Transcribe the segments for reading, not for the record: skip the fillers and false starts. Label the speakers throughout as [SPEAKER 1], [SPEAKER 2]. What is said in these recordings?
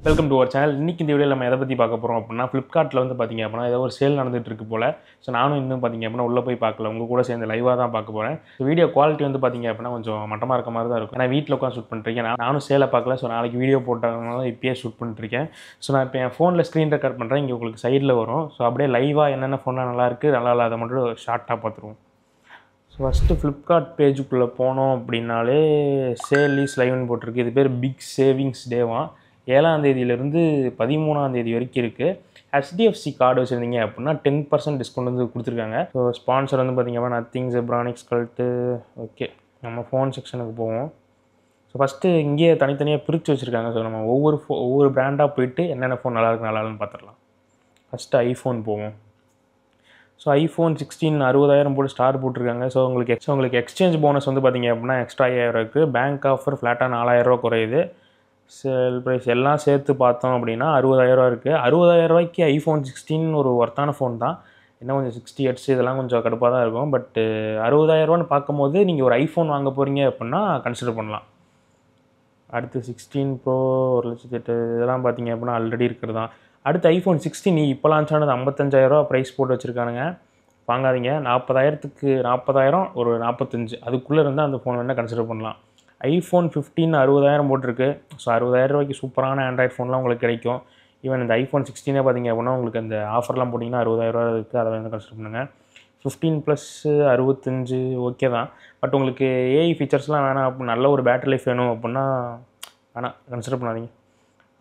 [SPEAKER 1] Welcome to our channel. இன்றைக்கி இந்த வீடியோவில் நம்ம எதை பற்றி பார்க்க போகிறோம் அப்படின்னா, ஃப்ளிப்கார்ட்டில் வந்து பார்த்திங்க அப்படின்னா ஏதோ ஒரு சேல் நடந்துகிட்டு இருக்கு போல். ஸோ நானும் இன்னும் பார்த்திங்க அப்படின்னா உள்ளே போய் பார்க்கல, உங்கள் கூட சேர்ந்து லைவாக தான் பார்க்க போகிறேன். வீடியோ குவாலிட்டி வந்து பார்த்திங்க அப்படின்னா கொஞ்சம் மட்டமாக இருக்க மாதிரி தான் இருக்கும். ஏன்னா வீட்டில் உட்காந்து ஷூட் பண்ணிருக்கேன். நானும் சேலை பார்க்கல. ஸோ நாளைக்கு வீடியோ போட்டதுனால இப்போயே ஷூட் பண்ணிருக்கேன். ஸோ நான் இப்போ என் ஃபோனில் ஸ்க்ரீன் ரெக்கார்ட் பண்ணுறேன். இங்கே உங்களுக்கு சைடில் வரும். ஸோ அப்படியே லைவாக என்னென்ன ஃபோன்லாம் நல்லாயிருக்கு நல்லா இல்லை அதை மட்டும் ஷார்ட்டாக பார்த்துருவோம். ஸோ ஃபஸ்ட்டு ஃப்ளிப்கார்ட் பேஜுக்குள்ளே போனோம் அப்படின்னாலே சேல் இஸ் லைவ்னு போட்டிருக்கு. இது பேர் பிக் சேவிங்ஸ் டேவான். 7ஆம் தேதியிலேருந்து 13ஆம் தேதி வரைக்கும் இருக்குது. HDFC கார்டு வச்சுருந்தீங்க அப்படின்னா 10% டிஸ்கவுண்ட் வந்து கொடுத்துருக்காங்க. ஸோ ஸ்பான்சர் வந்து பார்த்திங்க அப்படின்னா நத்திங், ஜெப்ரானிக்ஸ், கல்ட்டு. ஓகே, நம்ம ஃபோன் செக்ஷனுக்கு போவோம். ஸோ ஃபஸ்ட்டு இங்கேயே தனித்தனியாக பிரித்து வச்சுருக்காங்க. ஸோ நம்ம ஒவ்வொரு பிராண்டாக போயிட்டு என்னென்ன ஃபோன் நல்லாயிருக்கு நல்லாயில்லைன்னு பார்த்துடலாம். ஃபஸ்ட்டு ஐஃபோன் போவோம். ஸோ ஐஃபோன் 16 60,000 போட்டு ஸ்டார் போட்டிருக்காங்க. ஸோ உங்களுக்கு எக்ஸ்சேஞ்ச் போனஸ் வந்து பார்த்திங்க அப்படின்னா எக்ஸ்ட்ரா 5,000 இருக்குது. பேங்க் ஆஃபர் ஃப்ளாட்டாக 4,000 குறையுது. சேல் ப்ரைஸ் எல்லாம் சேர்த்து பார்த்தோம் அப்படின்னா 60,000 இருக்குது. 60,000 ஐஃபோன் 16 ஒரு ஒர்த்தான ஃபோன் தான். இன்னும் கொஞ்சம் 60 ஹெர்ட்ஸ் இதெல்லாம் கொஞ்சம் கடுப்பாக தான் இருக்கும். பட்டு 60,000 பார்க்கும்போது நீங்கள் ஒரு ஐஃபோன் வாங்க போகிறீங்க அப்படின்னா கன்சிடர் பண்ணலாம். அடுத்து 16 ப்ரோ 1,08,000 இதெல்லாம் பார்த்தீங்க அப்படின்னா ஆல்ரெடி இருக்கிறது தான். அடுத்து ஐஃபோன் 16 இப்போ லான்ச் ஆனது 55,000 ப்ரைஸ் போட்டு வச்சுருக்கானுங்க. வாங்காதீங்க. 40,000 ஒரு 45 அதுக்குள்ளே இருந்தால் அந்த ஃபோன் வேணால் கன்சிடர் பண்ணலாம். ஐஃபோன் 15 60,000 போட்டிருக்கு. ஸோ 60,000 சூப்பரான ஆண்ட்ராய்ட் ஃபோன்லாம் உங்களுக்கு கிடைக்கும். ஈவன் இந்த ஐஃபோன் 16 பார்த்திங்க அப்படின்னா உங்களுக்கு அந்த ஆஃபர்லாம் போட்டிங்கன்னா 60,000 இருக்குது. அதை வந்து கன்சிடர் பண்ணுங்கள். 15+ 65 ஓகே தான். பட் உங்களுக்கு ஏஐ ஃபீச்சர்ஸ்லாம் வேணாம் அப்படின்னு நல்ல ஒரு பேட்டரி லைஃப் வேணும் அப்படின்னா வேணாம், கன்சிடர் பண்ணாதீங்க.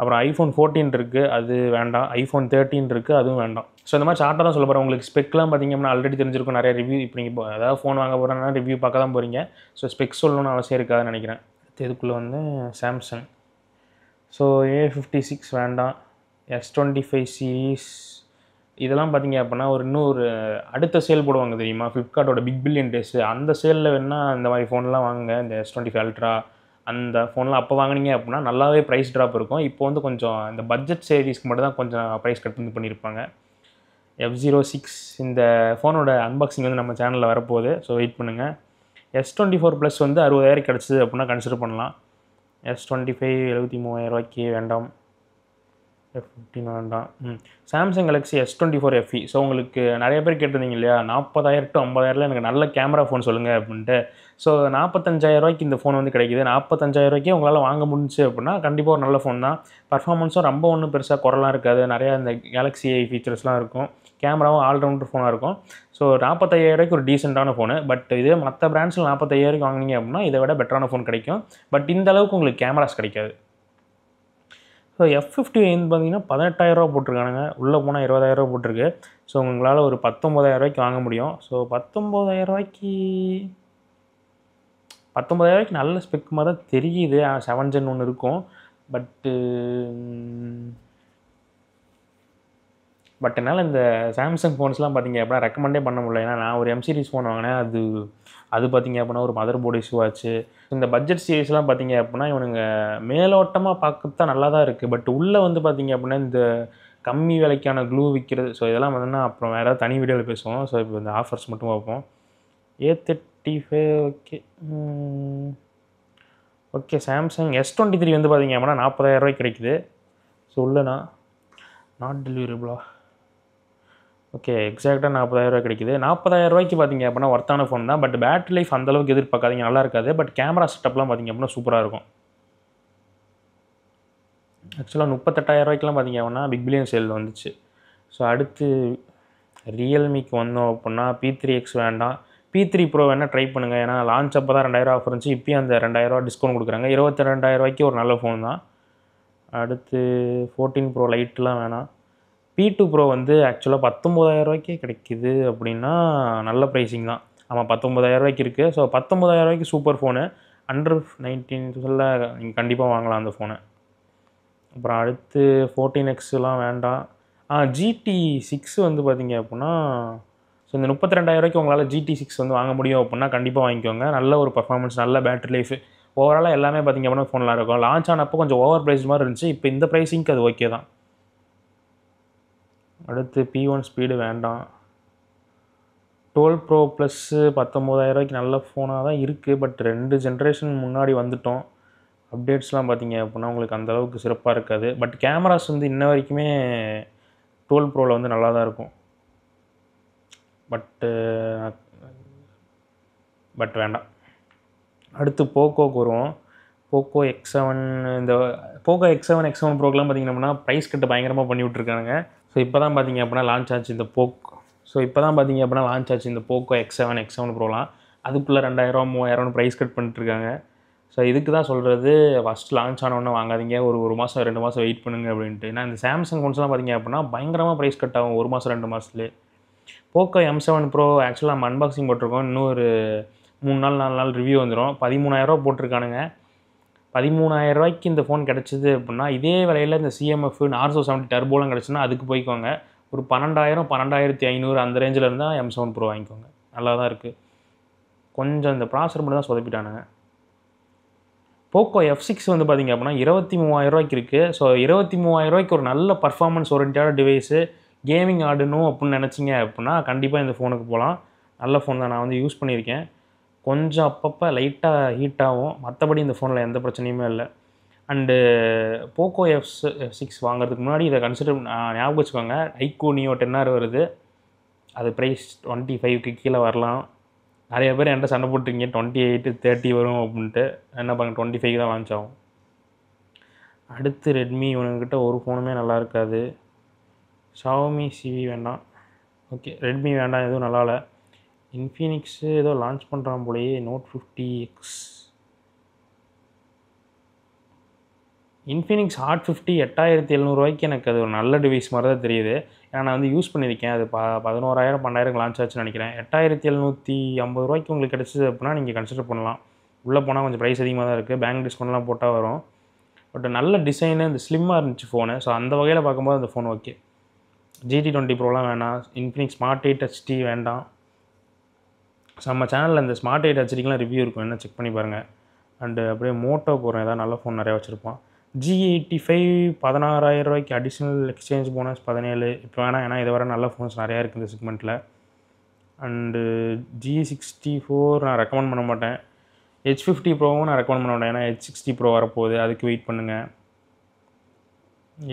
[SPEAKER 1] அப்புறம் ஐஃபோன் 14 இருக்குது, அது வேண்டாம். ஐஃபோன் 13 இருக்குது, அதுவும் வேண்டாம். ஸோ இந்த மாதிரி ஷார்ட்டாக தான் சொல்ல போகிறேன். உங்களுக்கு ஸ்பெக்லாம் பார்த்திங்க அப்படின்னா ஆல்ரெடி தெரிஞ்சிருக்கும். நிறைய ரிவ்யூ இப்போ நீங்கள் ஏதாவது ஃபோன் வாங்க போகிறேன்னா ரிவ்யூ பார்க்க தான் போகிறீங்க. ஸோ ஸ்பெக்ஸ் சொல்லணும்னு அவசியம் இருக்காதுன்னு நினைக்கிறேன். இதுக்குள்ளே வந்து சாம்சங். ஸோ A56 வேண்டாம். S25 சீரீஸ் இதெல்லாம் பார்த்திங்க அப்படின்னா இன்னும் அடுத்த சேல் போடுவாங்க தெரியுமா, ஃப்ளிப்கார்ட்டோட பிக் பில்லியன் டேஸு. அந்த சேலில் வேணால் இந்த மாதிரி ஃபோன்லாம் வாங்குங்க. இந்த S25 அல்ட்ரா அந்த ஃபோன்லாம் அப்போ வாங்கினீங்க அப்படின்னா நல்லாவே ப்ரைஸ் ட்ராப் இருக்கும். இப்போ வந்து கொஞ்சம் இந்த பட்ஜெட் சீரீஸ்க்கு மட்டும் தான் கொஞ்சம் ப்ரைஸ் கட் பண்ணியிருப்பாங்க. F06 இந்த ஃபோனோட அன்பாக்சிங் வந்து நம்ம சேனலில் வரப்போகுது. ஸோ வெயிட் பண்ணுங்கள். S24 வந்து 60,000 கிடச்சிது அப்படின்னா கன்சிடர் பண்ணலாம். S25 73,000 வேண்டாம். F15 வேண்டாம். Samsung Galaxy S24 FE. So உங்களுக்கு நிறைய பேர் கேட்டிருந்தீங்க இல்லையா, 40,000 to 50,000 எனக்கு நல்ல கேமரா ஃபோன் சொல்லுங்கள் அப்படின்ட்டு. ஸோ 45,000 இந்த ஃபோன் வந்து கிடைக்கிது. 45,000 உங்களால் வாங்க முடிஞ்சு அப்படின்னா கண்டிப்பாக ஒரு நல்ல ஃபோன் தான். பர்ஃபார்மன்ஸும் ரொம்ப ஒன்றும் பெருசாக குறலாம் இருக்காது. நிறையா இந்த கேலக்ஸி AI ஃபீச்சர்ஸ்லாம் இருக்கும். கேமராவும் ஆல்ரவுண்டர் ஃபோனாக இருக்கும். ஸோ 45,000 ஒரு டீசெண்டான ஃபோனு. பட் இதே மற்ற பிராண்ட்ஸில் 45,000 வாங்கினீங்க அப்படின்னா இதை விட பெட்டரான ஃபோன் கிடைக்கும். பட் இந்த அளவுக்கு உங்களுக்கு கேமராஸ் கிடைக்காது. ஸோ F50 பார்த்தீங்கன்னா 18,000 போட்டிருக்கானுங்க. உள்ளே போனால் 20,000 போட்டிருக்கு. ஸோ உங்களால் ஒரு 19,000 வாங்க முடியும். ஸோ 19,000 நல்ல ஸ்பெக் மாதிரி தான் தெரியுது. 7 Gen ஒன்று இருக்கும். பட் என்னால் இந்த சாம்சங் ஃபோன்ஸ்லாம் பார்த்திங்க அப்படின்னா ரெக்கமெண்டே பண்ண முடியல. ஏன்னா நான் ஒரு M சீரிஸ் ஃபோன் வாங்கினேன். அது பார்த்திங்க அப்படின்னா ஒரு மதர் போர்டு இஷ்யூ ஆச்சு. இந்த பட்ஜெட் சீரிஸ்லாம் பார்த்திங்க அப்படின்னா இவனுங்க மேலோட்டமாக பார்க்க தான் நல்லா தான் இருக்குது. பட் உள்ளே வந்து பார்த்திங்க அப்படின்னா இந்த கம்மி விலைக்கான க்ளூ விற்கிறது. ஸோ இதெல்லாம் பார்த்தீங்கன்னா அப்புறம் வேறு ஏதாவது தனி வீடியோவில் பேசுவோம். ஸோ இப்போ இந்த ஆஃபர்ஸ் மட்டும் பார்ப்போம். A35 okay. சாம்சங் S23 வந்து பார்த்திங்க அப்படின்னா 40,000 கிடைக்குது. ஸோ உள்ளனா நாட் டெலிவரபிளா ஓகே, எக்ஸாக்டாக 40,000 கிடைக்குது. 40,000 பார்த்திங்க அப்படின்னா ஒர்த்தான ஃபோன் தான். பட் பேட்டரி லைஃப் அந்தளவுக்கு எதிர்பார்க்காதீங்க, நல்லா இருக்காது. பட் கேமரா செட்டப்லாம் பார்த்திங்க அப்படின்னா சூப்பராக இருக்கும். ஆக்சுவலாக 38,000 பார்த்திங்க அப்படின்னா பிக் பில்லியன் சேல் வந்துச்சு. ஸோ அடுத்து ரியல்மிக்கு வந்தோம் அப்படின்னா P3X வேண்டாம். P3 ப்ரோ வேணால் ட்ரை பண்ணுங்கள். ஏன்னா லான்ச் அப்போ தான் 2,000 ஆஃபர் இருந்துச்சு. இப்போயும் அந்த 2,000 டிஸ்கவுண்ட் கொடுக்குறாங்க. 22,000 ஒரு நல்ல ஃபோன் தான். அடுத்து 14 ப்ரோ லைட்லாம் வேணாம். P2 ப்ரோ வந்து ஆக்சுவலாக 19,000 கிடைக்குது அப்படின்னா நல்ல ப்ரைஸிங் தான். ஆமாம், 19,000 இருக்குது. So 19,000 super phone. அண்டர் 19 நீங்கள் கண்டிப்பாக வாங்கலாம் அந்த ஃபோனை. அப்புறம் அடுத்து 14Xலாம் வேண்டாம். GT6 வந்து பார்த்திங்க அப்படின்னா ஸோ இந்த 32,000 உங்களால் GT6 வந்து வாங்க முடியும் அப்படின்னா கண்டிப்பாக வாங்கிக்கோங்க. நல்ல ஒரு பர்ஃபார்மன்ஸ், நல்ல பேட்டரி லைஃப், ஓவராலாக எல்லாமே பார்த்திங்க அப்படின்னா ஃபோன்லாம் இருக்கும். லான்ச் ஆனப்போ கொஞ்சம் ஓவர் ப்ரைஸ் மாதிரி இருந்துச்சு. இப்போ இந்த ப்ரைஸிங்க்கு அது ஓகே தான். அடுத்து P1 ஸ்பீடு வேண்டாம். 12 ப்ரோ ப்ளஸ் 19,000 நல்ல ஃபோனாக தான் இருக்குது. பட் 2 ஜென்ரேஷன் முன்னாடி வந்துட்டோம். அப்டேட்ஸ்லாம் பார்த்தீங்க அப்படின்னா உங்களுக்கு அந்த அளவுக்கு சிறப்பாக இருக்காது. பட் கேமராஸ் வந்து இன்ன வரைக்குமே 12 ப்ரோவில் வந்து நல்லா தான் இருக்கும். பட்டு வேண்டாம். அடுத்து போக்கோக்கு வருவோம். போக்கோ X7 இந்த போக்கோ X7 ப்ரோக்கெலாம் பார்த்தீங்க அப்படின்னா ப்ரைஸ் கட்டு பயங்கரமாக பண்ணி விட்ருக்கானுங்க. ஸோ இப்போ தான் பார்த்தீங்க அப்படின்னா லான்ச் ஆச்சு இந்த போக்கோ X7 ப்ரோலாம். அதுக்குள்ளே 2000 3000 ப்ரைஸ் கட் பண்ணிட்டுருக்காங்க. ஸோ இதுக்கு தான் சொல்கிறது, ஃபஸ்ட் லான்ச் ஆனோடனே வாங்காதீங்க. ஒரு மாதம் 2 மாதம் வெயிட் பண்ணுங்க அப்படின்ட்டு. ஏன்னா இந்த சாம்சங் ஃபோன்ஸ்லாம் பார்த்தீங்க அப்படின்னா பயங்கரமாக ப்ரைஸ் கட் ஆகும் 1 மாதம் 2 மாதத்துலேயே. போக்கோ M7 ப்ரோ ஆக்சுவலாக நம்ம அன்பாக்சிங் போட்டிருக்கோம். இன்னும் ஒரு 3 நாள் 4 நாள் ரிவ்யூ வந்துடும். 13,000 போட்டிருக்கானுங்க. 13,000 இந்த ஃபோன் கிடச்சிது அப்படின்னா இதே விலையில் இந்த CMF நார்சோ 70 டர்போலாம் கிடச்சுன்னா அதுக்கு போய்க்கோங்க. ஒரு 12,000 12,500 அந்த ரேஞ்சில் இருந்தால் M7 ப்ரோ வாங்கிக்கோங்க. நல்லா தான் இருக்குது. கொஞ்சம் இந்த ப்ராசர் மட்டும் தான் சொதப்பிட்டானுங்க. போக்கோ F6 வந்து பார்த்தீங்க அப்படின்னா 23,000 இருக்குது. ஸோ 23,000 ஒரு நல்ல பர்ஃபார்மன்ஸ் ஓரியன்டான டிவைஸு கேமிங் ஆடணும் அப்படின்னு நினச்சிங்க அப்படின்னா கண்டிப்பாக இந்த ஃபோனுக்கு போகலாம். நல்ல ஃபோன் தான், நான் வந்து யூஸ் பண்ணியிருக்கேன். கொஞ்சம் அப்பப்போ லைட்டாக ஹீட் ஆகும், மற்றபடி இந்த ஃபோனில் எந்த பிரச்சனையுமே இல்லை. அண்டு போக்கோ F6 வாங்குறதுக்கு முன்னாடி இதை கன்சிடர் ஞாபகம் வச்சுக்கோங்க. ஐக்கூ நியோ 10R வருது. அது ப்ரைஸ் 25க்கு கீழே வரலாம். நிறைய பேர் என்கிட்ட சண்டை போட்டிருக்கீங்க 28 30 வரும் அப்படின்ட்டு. என்ன பண்ணுங்க 25 தான் லான்ச் ஆகும். அடுத்து ரெட்மி, இவனுக்கிட்ட ஒரு ஃபோனுமே நல்லா இருக்காது. ஷாவோமி சிவி வேண்டாம். ஓகே, ரெட்மி வேண்டாம், எதுவும் நல்லா இல்லை. இன்ஃபினிக்ஸு ஏதோ லான்ச் பண்ணுறான் போலயே, நோட் 50X. இன்ஃபினிக்ஸ் ஹாட் 50 8,700 எனக்கு அது ஒரு நல்ல டிவைஸ் மாதிரி தான் தெரியுது. ஏன்னா நான் வந்து யூஸ் பண்ணியிருக்கேன். அது 11,000 12,000 லான்ச் ஆச்சுன்னு நினைக்கிறேன். 8,750 உங்களுக்கு கிடச்சிது அப்படின்னா நீங்கள் கன்சிடர் பண்ணலாம். உள்ளே போனால் கொஞ்சம் ப்ரைஸ் அதிகமாக தான் இருக்குது. பேங்க் டிஸ்கவுண்ட்லாம் போட்டால் வரும். பட் நல்ல டிசைனு, இந்த ஸ்லிம்மாக இருந்துச்சு ஃபோனு. ஸோ அந்த வகையில் பார்க்கும்போது அந்த ஃபோன் ஓகே. GT20 ப்ரோலாம் வேணாம். இன்ஃபினிக்ஸ் ஸ்மார்ட் 8 HD வேண்டாம். ஸோ நம்ம சேனலில் இந்த ஸ்மார்ட் 8 HDக்கெலாம் ரிவ்யூ இருக்கும், என்ன செக் பண்ணி பாருங்கள். அண்டு அப்படியே மோட்டோ போகிறேன், ஏதாவது நல்ல ஃபோன் நிறையா வச்சுருப்பான். G85 16,000 அடிஷ்னல் எக்ஸ்சேஞ்ச் போனஸ் 17 இப்போ வேணாம், ஏன்னா இதை வர நல்ல ஃபோன்ஸ் நிறையா இருக்குது இந்த செக்மெண்ட்டில். அண்டு G64 நான் ரெக்கமெண்ட் பண்ண மாட்டேன். H50 ப்ரோவும் நான் ரெக்கமெண்ட் பண்ண மாட்டேன், ஏன்னா H60 ப்ரோ வரப்போகுது, அதுக்கு வெயிட் பண்ணுங்கள்.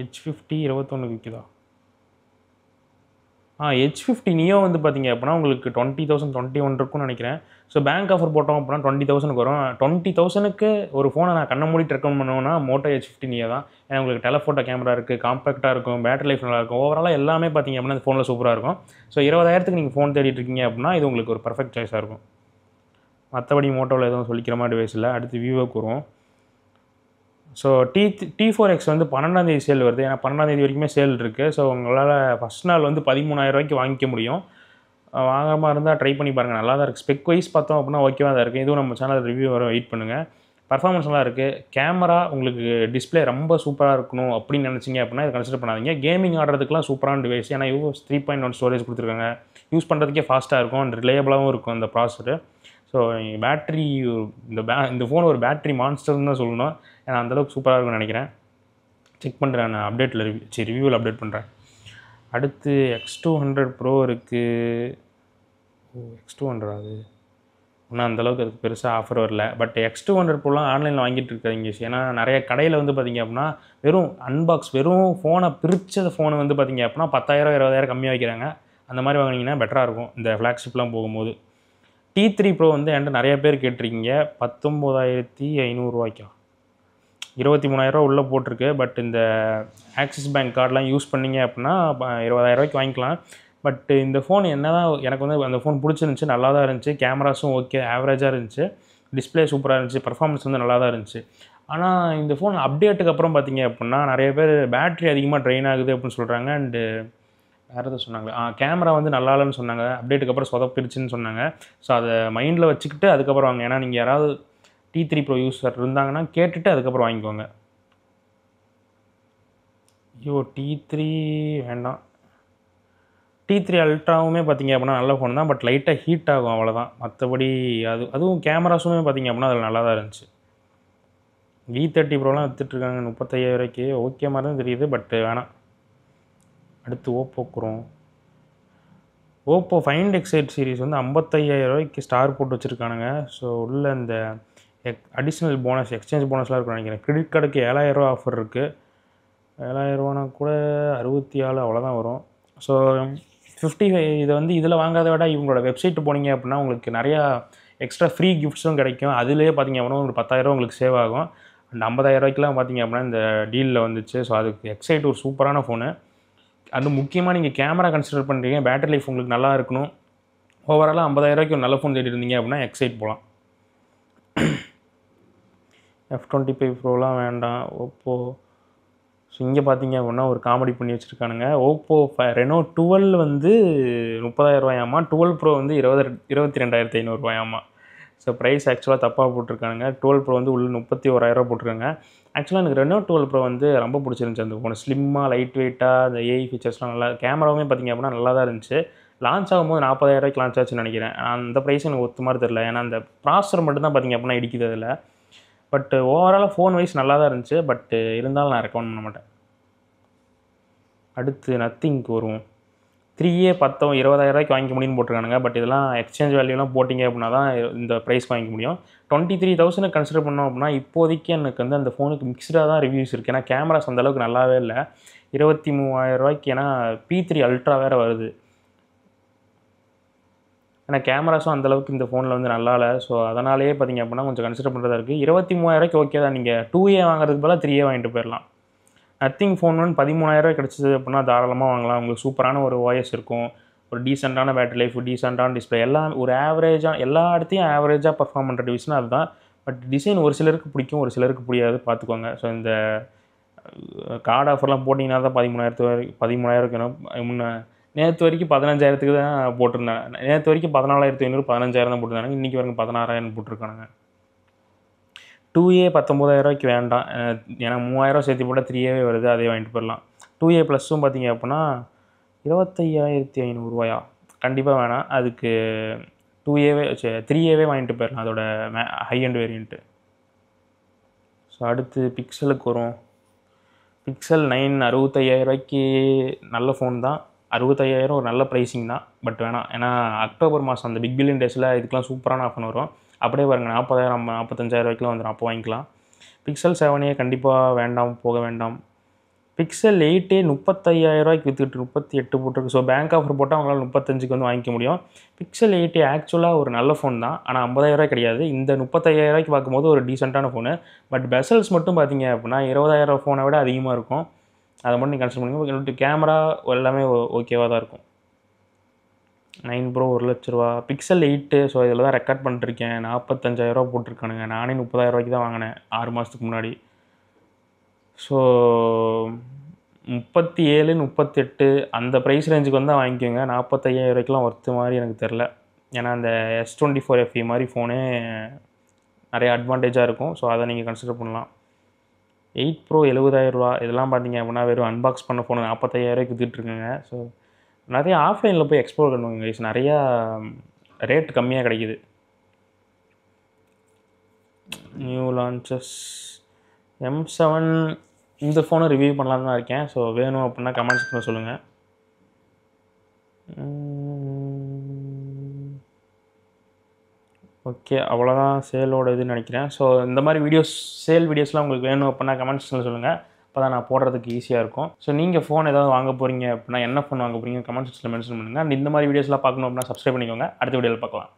[SPEAKER 1] H50 21 விற்குதா? H50 நியோ வந்து பார்த்தீங்க அப்படின்னா உங்களுக்கு 20,000 21 இருக்கும்னு நினைக்கிறேன். ஸோ பேங்க் ஆஃபர் போட்டோம் அப்படின்னா 20,000க்கு வரும். 20,000க்கு ஒரு ஃபோனை நான் கண்ண மூடிட்டு ரெக்கமெண்ட் பண்ணுவேன்னா மோட்டோ H50 நியோ தான். ஏன்னா உங்களுக்கு டெலஃபோட்டோ கேமரா இருக்குது, காம்பேக்டாக இருக்கும், பேட்டரி லைஃப் நல்லாயிருக்கும். ஓவராலாக எல்லாமே பார்த்தீங்க அப்படின்னா இந்த ஃபோனில் சூப்பராக இருக்கும். ஸோ 20,000க்கு நீங்கள் ஃபோன் தேடிட்டு இருக்கீங்க அப்படின்னா இது உங்களுக்கு ஒரு பர்ஃபெக்ட் சாய்ஸாக இருக்கும். மற்றபடி மோட்டோவில் எதுவும் சொல்லிக்கிற மாதிரி டிவைஸ் இல்லை. அடுத்து விவோக்கு வருவோம். ஸோ T4X வந்து 12ஆம் தேதி சேல் வருது. ஏன்னா 12ஆம் தேதி வரைக்குமே சேல் இருக்குது. ஸோ உங்களால் ஃபஸ்ட் நாள் வந்து 13,000 வாங்கிக்க முடியும். வாங்குற மாதிரி இருந்தால் ட்ரை பண்ணி பாருங்கள், நல்லா தான் இருக்குது. ஸ்பெக் வைஸ் பார்த்தோம் அப்படின்னா ஓகேவாக தான் இருக்குது. இதுவும் நம்ம சேனல் ரிவ்யூ வர வெயிட் பண்ணுங்கள். பர்ஃபார்மன்ஸ் நல்லா இருக்குது. கேமரா உங்களுக்கு டிஸ்பிளே ரொம்ப சூப்பராக இருக்கணும் அப்படின்னு நினச்சிங்க அப்படின்னா இதை கன்சிடர் பண்ணாதீங்க. கேமிங் ஆடுறதுக்குலாம் சூப்பரான டிவைஸ். ஏன்னா UFS 3.1 ஸ்டோரேஜ் கொடுத்துருக்காங்க. யூஸ் பண்ணுறதுக்கே ஃபாஸ்ட்டாக இருக்கும் அண்ட் ரிலையபிளாகவும் இருக்கும் அந்த ப்ராசரு. ஸோ பேட்ரி, இந்த ஃபோன் ஒரு பேட்ரி மான்ஸ்டர்னு தான் சொல்லணும். ஏன்னா அந்தளவுக்கு சூப்பராக இருக்கும்னு நினைக்கிறேன். செக் பண்ணுறேன், நான் அப்டேட்டில் ரிவ்யூவில் அப்டேட் பண்ணுறேன். அடுத்து X200 ப்ரோ இருக்குது. X200 அது இன்னும் அந்தளவுக்கு அதுக்கு பெருசாக ஆஃபர் வரல. பட் X200 ப்ரோலாம் ஆன்லைனில் வாங்கிட்டு இருக்காங்க. ஏன்னா நிறைய கடையில் வந்து பார்த்திங்க அப்படின்னா வெறும் ஃபோனை பிரித்தது ஃபோனை வந்து பார்த்திங்க அப்படின்னா 10,000 20,000 கம்மியாக வைக்கிறாங்க. அந்த மாதிரி வாங்கினீங்கன்னா பெட்டராக இருக்கும் இந்த ஃப்ளாக்ஷிப்லாம் போகும்போது. T3 ப்ரோ வந்து என்கிட்ட நிறைய பேர் கேட்டிருக்கீங்க. 19,500 23,000 உள்ளே போட்டிருக்கு. பட் இந்த ஆக்சிஸ் பேங்க் கார்டெலாம் யூஸ் பண்ணிங்க அப்படின்னா 20,000 வாங்கிக்கலாம். பட் இந்த ஃபோன் என்ன தான் எனக்கு வந்து அந்த ஃபோன் பிடிச்சிருந்துச்சி, நல்லா தான் இருந்துச்சு. கேமராஸும் ஓகே, ஆவரேஜாக இருந்துச்சு. டிஸ்பிளே சூப்பராக இருந்துச்சு. பர்ஃபார்மன்ஸ் வந்து நல்லா தான் இருந்துச்சு. ஆனால் இந்த ஃபோன் அப்டேட்டுக்கு அப்புறம் பார்த்தீங்க அப்படின்னா நிறைய பேர் பேட்ரி அதிகமாக ட்ரெயின் ஆகுது அப்படின்னு சொல்கிறாங்க. அண்டு வேறு எதுவும் சொன்னாங்க, கேமரா வந்து நல்லா இல்லைன்னு சொன்னாங்க. அப்டேட்டுக்கு அப்புறம் சொதப்பிடுச்சுன்னு சொன்னாங்க. ஸோ அதை மைண்டில் வச்சுக்கிட்டு அதுக்கப்புறம் வாங்க. ஏன்னா நீங்கள் யாராவது T3 ப்ரோ யூஸர் இருந்தாங்கன்னா கேட்டுட்டு அதுக்கப்புறம் வாங்கிக்கோங்க. T3 வேண்டாம். T3 அல்ட்ராவுமே பார்த்தீங்க அப்படின்னா நல்ல ஃபோன் தான். பட் லைட்டாக ஹீட் ஆகும், அவ்வளோதான். மற்றபடி அதுவும் கேமராஸுமே பார்த்தீங்க அப்படின்னா அதில் நல்லா தான் இருந்துச்சு. V30 ப்ரோலாம் விற்றுட்ருக்காங்க 35,000 ஓகே மாதிரி தான் தெரியுது. பட் வேணாம். அடுத்து ஓப்போ Find X8 சீரிஸ் வந்து 55,000 ஸ்டார் போட்டு வச்சுருக்கானுங்க. ஸோ உள்ள இந்த அடிஷ்னல் போனஸ் எக்ஸ்சேஞ்ச் போனஸ்லாம் இருக்குன்னு நினைக்கிறேன். கிரெடிட் கார்டுக்கு 7000 ரூபா ஆஃபர் இருக்குது. 7000 ரூபானா கூட 67 அவ்வளோதான் வரும். ஸோ 55 இதை வந்து இதில் வாங்காத விட இவங்களோட வெப்சைட்டு போனீங்க அப்படின்னா உங்களுக்கு நிறையா எக்ஸ்ட்ரா ஃப்ரீ கிஃப்ட்ஸும் கிடைக்கும். அதுலேயே பார்த்தீங்க அப்படின்னா ஒரு 10,000 உங்களுக்கு சேவ் ஆகும். அண்ட் 50,000 ரூபாய்க்குலாம் பார்த்தீங்க அப்படின்னா இந்த டீலில் வந்துச்சு. ஸோ அதுக்கு எக்ஸைட் ஒரு சூப்பரான ஃபோனு. அது முக்கியமாக நீங்கள் கேமரா கன்சிடர் பண்ணுறீங்க, பேட்டரி லைஃப் உங்களுக்கு நல்லா இருக்கணும், ஓவராலாக 50,000 ரூபாய்க்கு ஒரு நல்ல ஃபோன் தேடி இருந்தீங்க அப்படின்னா எக்ஸைட் போகலாம். F25 ப்ரோலாம் வேண்டாம். ஓப்போ. ஸோ இங்கே பார்த்தீங்க அப்படின்னா ஒரு காமெடி பண்ணி வச்சுருக்கானுங்க. ஓப்போ ரெனோ 12 வந்து 30,000 ரூபாயாமா, 12 ப்ரோ வந்து 22,500 ரூபாயாமா. ஸோ ப்ரைஸ் ஆக்சுவலாக தப்பாக போட்டிருக்கானுங்க. 12 ப்ரோ வந்து உள்ள 31,000 போட்டிருக்காங்க. ஆக்சுவலாக எனக்கு ரெனோ 12 ப்ரோ வந்து ரொம்ப பிடிச்சிருந்துச்சி. அந்த ஃபோன் ஸ்லிம்மாக லைட் வெயிட்டாக, அந்த ஏஐ ஃபீச்சர்ஸ்லாம் நல்லா, கேமராவுமே பார்த்திங்க அப்படின்னா நல்லா தான் இருந்துச்சு. லான்ச் ஆகும்போது 40,000 ரூபாய்க்கு லான்ச் ஆச்சுன்னு நினைக்கிறேன். அந்த ப்ரைஸ் எனக்கு ஒத்து மாதிரி தெரியல. ஏன்னா அந்த ப்ராசஸர் மட்டும் தான் பார்த்திங்க அப்படின்னா இடிக்குது அதில். பட் ஓவராலாக ஃபோன் வைஸ் நல்லா தான் இருந்துச்சு. பட் இருந்தாலும் நான் ரெக்கமெண்ட் பண்ண மாட்டேன். அடுத்து நத்திங்க்கு வருவோம். 3A 20,000 ரூபாய்க்கு வாங்கிக்க முடியும்னு போட்டிருக்கானுங்க. பட் இதெல்லாம் எக்ஸ்சேஞ்ச் வேல்யூலாம் போட்டிங்க அப்படின்னா தான் இந்த ப்ரைஸ்க்கு வாங்கிக்க முடியும். 23,000 கன்சிடர் பண்ணோம் அப்படின்னா இப்போதைக்கு எனக்கு வந்து அந்த ஃபோனுக்கு மிக்ஸ்டாக தான் ரிவ்யூஸ் இருக்குது. ஏன்னா கேமராஸ் அந்தளவுக்கு நல்லாவே இல்லை. 23,000 ரூபாய்க்கு ஏன்னா P3 அல்ட்ரா வேறு வருது. ஏன்னா கேமராஸும் அந்தளவுக்கு இந்த ஃபோனில் வந்து நல்லா இல்லை. ஸோ அதனாலேயே பார்த்திங்க அப்படின்னா கொஞ்சம் கன்சிடர் பண்ணுறதா இருக்குது. 23,000 ரூபாய்க்கு ஓகே தான். நீங்கள் 2A வாங்குறதுக்கு பதிலாக 3A வாங்கிட்டு போயிடலாம். நத்திங் ஃபோன் வந்து 13,000 ரூபாய் கிடச்சிது அப்படின்னா தாராளமாக வாங்கலாம். உங்களுக்கு சூப்பரான ஒரு OS இருக்கும், ஒரு டீசெண்டான பேட்டரி லைஃப், டீசெண்டான டிஸ்பிளே, எல்லாம் ஒரு ஆவரேஜாக எல்லா இடத்தையும் ஆவரேஜாக பர்ஃபார்ம் பண்ணுற டிவிஷன் அதுதான். பட் டிசைன் ஒரு சிலருக்கு பிடிக்கும், ஒரு சிலருக்கு பிடிக்காது, பார்த்துக்கோங்க. ஸோ இந்த கார்டு ஆஃபர்லாம் போட்டிங்கன்னா தான் 13,000 முன்னே நேற்று வரைக்கும் 15,000 தான் போட்டிருந்தாங்க. நேற்று வரைக்கும் 14,500 15,000 தான் போட்டிருந்தாங்க. இன்றைக்கி வரைக்கும் 16,000 போட்டிருக்கானுங்க. 2A 19,000 ரூபாய்க்கு வேண்டாம். ஏன்னா 3,000 சேர்த்து போட்டால் 3Aவே வருது, அதே வாங்கிட்டு போயிடலாம். 2A ப்ளஸும் பார்த்தீங்க அப்படின்னா 25,500 ரூபாயா? கண்டிப்பாக வேணாம். அதுக்கு 3Aவே வாங்கிட்டு போயிடலாம், அதோட ஹை அண்ட் வேரியண்ட்டு. ஸோ அடுத்து பிக்சலுக்கு வரும். பிக்சல் 9 65,000 ரூபாய்க்கு நல்ல ஃபோன் தான். 65,000 ஒரு நல்ல ப்ரைஸிங் தான். பட் வேணாம். ஏன்னா அக்டோபர் மாதம் அந்த பிக் பில்லியன் டேஸில் இதுக்கெலாம் சூப்பரான ஆஃபர் வரும். அப்படியே பாருங்கள் 40,000 45,000 ரூபாய்க்குலாம் வந்துடும். அப்போ வாங்கிக்கலாம். பிக்சல் 7A கண்டிப்பாக வேண்டாம், போக வேண்டாம். பிக்சல் 8A 35,000 ரூபாய்க்கு விற்றுட்டு 38 போட்டிருக்கு. ஸோ பேங்க் ஆஃபர் போட்டால் அவங்களால 35க்கு வந்து வாங்கிக்க முடியும். பிக்சல் 8A ஆக்சுவலாக ஒரு நல்ல ஃபோன் தான். ஆனால் 50,000 ரூபாய் கிடையாது. இந்த 35,000 ரூபாய்க்கு பார்க்கும்போது ஒரு டீசெண்டான ஃபோனு. பட் பெசல்ஸ் மட்டும் பார்த்தீங்க அப்படின்னா 20,000 ஃபோனை விட அதிகமாக இருக்கும். அதை மட்டும் நீங்கள் கன்சிடர் பண்ணுங்கள். கேமரா எல்லாமே ஓகேவாக தான் இருக்கும். 9 ப்ரோ 1,00,000 ரூபா. பிக்சல் 8. ஸோ இதில் தான் ரெக்கார்ட் பண்ணிட்டுருக்கேன். 45,000 ரூபா போட்டிருக்கானுங்க. நானே 30,000 ரூபாய்க்கு தான் வாங்கினேன் 6 மாதத்துக்கு முன்னாடி. ஸோ 37 38 அந்த ப்ரைஸ் ரேஞ்சுக்கு வந்தால் வாங்கிக்கோங்க. 45,000 ரூபாய்க்குலாம் ஒர்த்து மாதிரி எனக்கு தெரில. ஏன்னா அந்த S24 FE மாதிரி ஃபோனே நிறைய அட்வான்டேஜாக இருக்கும். ஸோ அதை நீங்கள் கன்சிடர் பண்ணலாம். 8 ப்ரோ 70,000 ரூபா. இதெல்லாம் பார்த்தீங்க அப்படின்னா வெறும் அன்பாக்ஸ் பண்ண ஃபோனு 45,000 ரூபாய்க்கு விற்றுட்ருக்குங்க. ஸோ நிறைய ஆஃப்லைனில் போய் எக்ஸ்ப்ளோர் பண்ணுவாங்க கைஸ். நிறையா ரேட் கம்மியாக கிடைக்கிது. நியூ லான்ச்சஸ் M7 இந்த ஃபோனை ரிவ்யூ பண்ணலான்னு தான் இருக்கேன். ஸோ வேணும் அப்படின்னா கமெண்ட் செக்ஷனில் சொல்லுங்கள். ஓகே, அவ்வளோதான் சேலோட இதுன்னு நினைக்கிறேன். ஸோ இந்த மாதிரி சேல் வீடியோஸ்லாம் உங்களுக்கு வேணும் அப்படின்னா கமெண்ட் செக்ஷனில் சொல்லுங்கள். அப்போ தான் நான் போடுறதுக்கு ஈஸியாக இருக்கும். ஸோ நீங்கள் ஃபோன் ஏதாவது வாங்க போகிறீங்க அப்படின்னா என்ன ஃபோன் வாங்க போகிறீங்க கமெண்ட் செக்ஷனில் மென்ஷன் பண்ணுங்கள். அண்ட் இந்த மாதிரி வீடியோஸ்லாம் பார்க்கணும் அப்படின்னா சப்ஸ்கிரைப் பண்ணிக்கோங்க. அடுத்த வீடியோவில் பார்க்கலாம்.